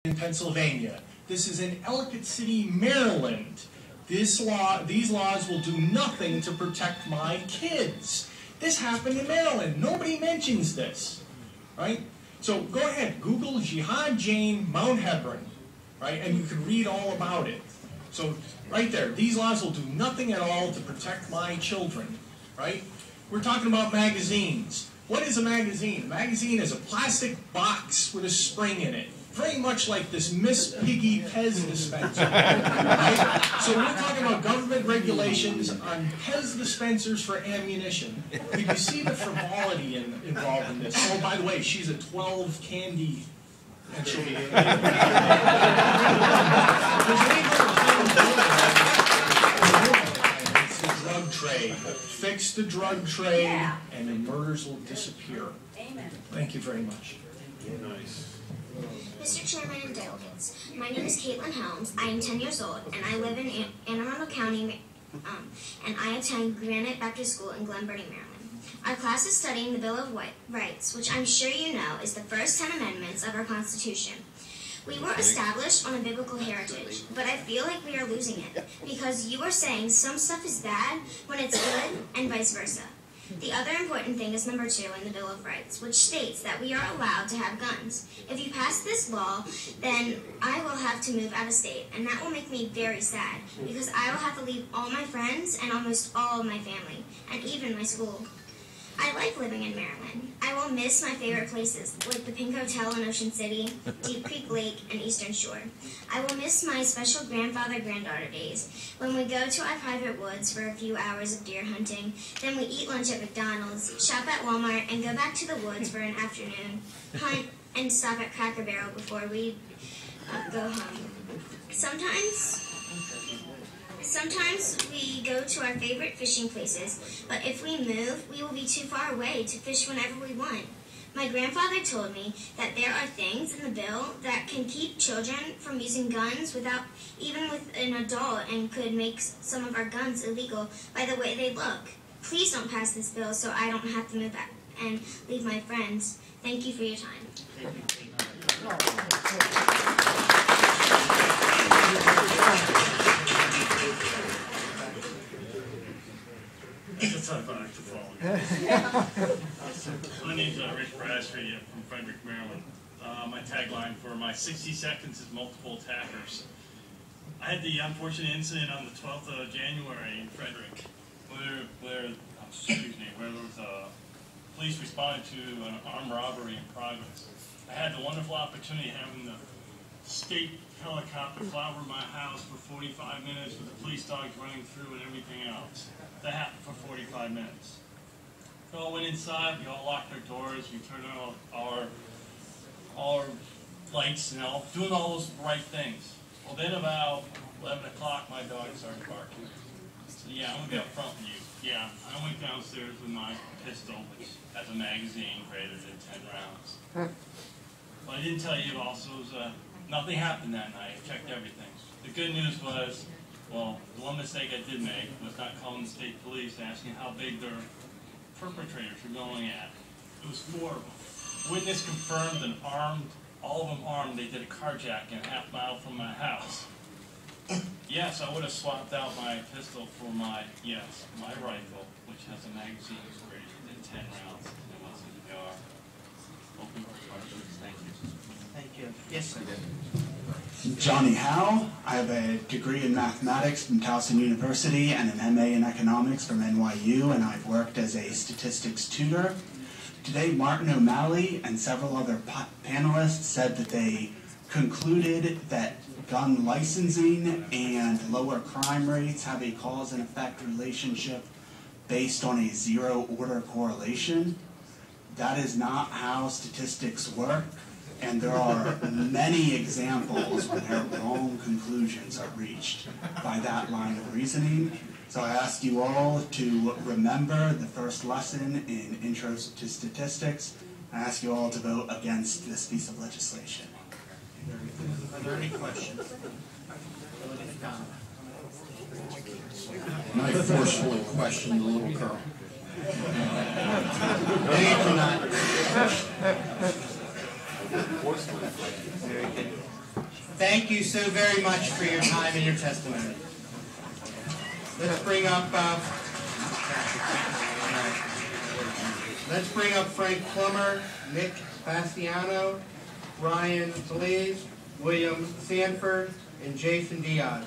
in Pennsylvania. This is in Ellicott City, Maryland. These laws will do nothing to protect my kids. This happened in Maryland. Nobody mentions this, right? So go ahead, Google Jihad Jane Mount Hebron, right? And you can read all about it. So right there, these laws will do nothing at all to protect my children, right? We're talking about magazines. What is a magazine? A magazine is a plastic box with a spring in it. Very much like this Miss Piggy Pez dispenser. Right? So we're talking about government regulations on Pez dispensers for ammunition. But you see the frivolity involved in this. Oh, by the way, she's a 12 candy. And she'll be It's the drug trade. Fix the drug trade, and the murders will disappear. Amen. Thank you very much. Nice. Mr. Chairman and delegates, my name is Caitlin Helms. I am 10 years old, and I live in Anne Arundel County, and I attend Granite Baptist School in Glen Burnie, Maryland. Our class is studying the Bill of Rights, which I'm sure you know is the first 10 amendments of our Constitution. We were established on a biblical heritage, but I feel like we are losing it, because you are saying some stuff is bad when it's good, and vice versa. The other important thing is number 2 in the Bill of Rights, which states that we are allowed to have guns. If you pass this law, then I will have to move out of state, and that will make me very sad, because I will have to leave all my friends and almost all of my family, and even my school. I like living in Maryland. I will miss my favorite places, like the Pink Hotel in Ocean City, Deep Creek Lake, and Eastern Shore. I will miss my special grandfather-granddaughter days, when we go to our private woods for a few hours of deer hunting, then we eat lunch at McDonald's, shop at Walmart, and go back to the woods for an afternoon, hunt, and stop at Cracker Barrel before we go home. Sometimes we go to our favorite fishing places, but if we move, we will be too far away to fish whenever we want. My grandfather told me that there are things in the bill that can keep children from using guns even with an adult, and could make some of our guns illegal by the way they look. Please don't pass this bill so I don't have to move back and leave my friends. Thank you for your time. My name's Rich Bradstreet from Frederick, Maryland. My tagline for my 60 seconds is multiple attackers. I had the unfortunate incident on the 12th of January in Frederick, where there was police responded to an armed robbery in progress. I had the wonderful opportunity of having the state helicopter fly over my house for 45 minutes with the police dogs running through and everything else. That happened for 45 minutes. We all went inside, we all locked our doors, we turned on all our lights and all, doing all those right things. Well, then about 11 o'clock, my dog started barking. So yeah, I'm going to be up front with you. Yeah, I went downstairs with my pistol, which has a magazine greater than 10 rounds. What I didn't tell you also is nothing happened that night. I checked everything. The good news was, well, the one mistake I did make was not calling the state police asking how big their perpetrators were going at. It was 4 of them. Witness confirmed and armed, all of them armed, they did a carjacking a half mile from my house. Yes, I would have swapped out my pistol for my rifle, which has a magazine greater than 10 rounds. It was in the ER. Open for questions. Thank you. Thank you. Yes, sir. Johnny Howe. I have a degree in mathematics from Towson University and an MA in economics from NYU, and I've worked as a statistics tutor. Today, Martin O'Malley and several other panelists said that they concluded that gun licensing and lower crime rates have a cause and effect relationship based on a zero-order correlation. That is not how statistics work. And there are many examples where their wrong conclusions are reached by that line of reasoning. So I ask you all to remember the first lesson in Intro to Statistics. I ask you all to vote against this piece of legislation. Are there any questions? And I forcefully question the little girl. Very good. Thank you so very much for your time and your testimony. Let's bring up Frank Plummer, Nick Bastiano, Ryan Feliz, William Sanford, and Jason Diaz.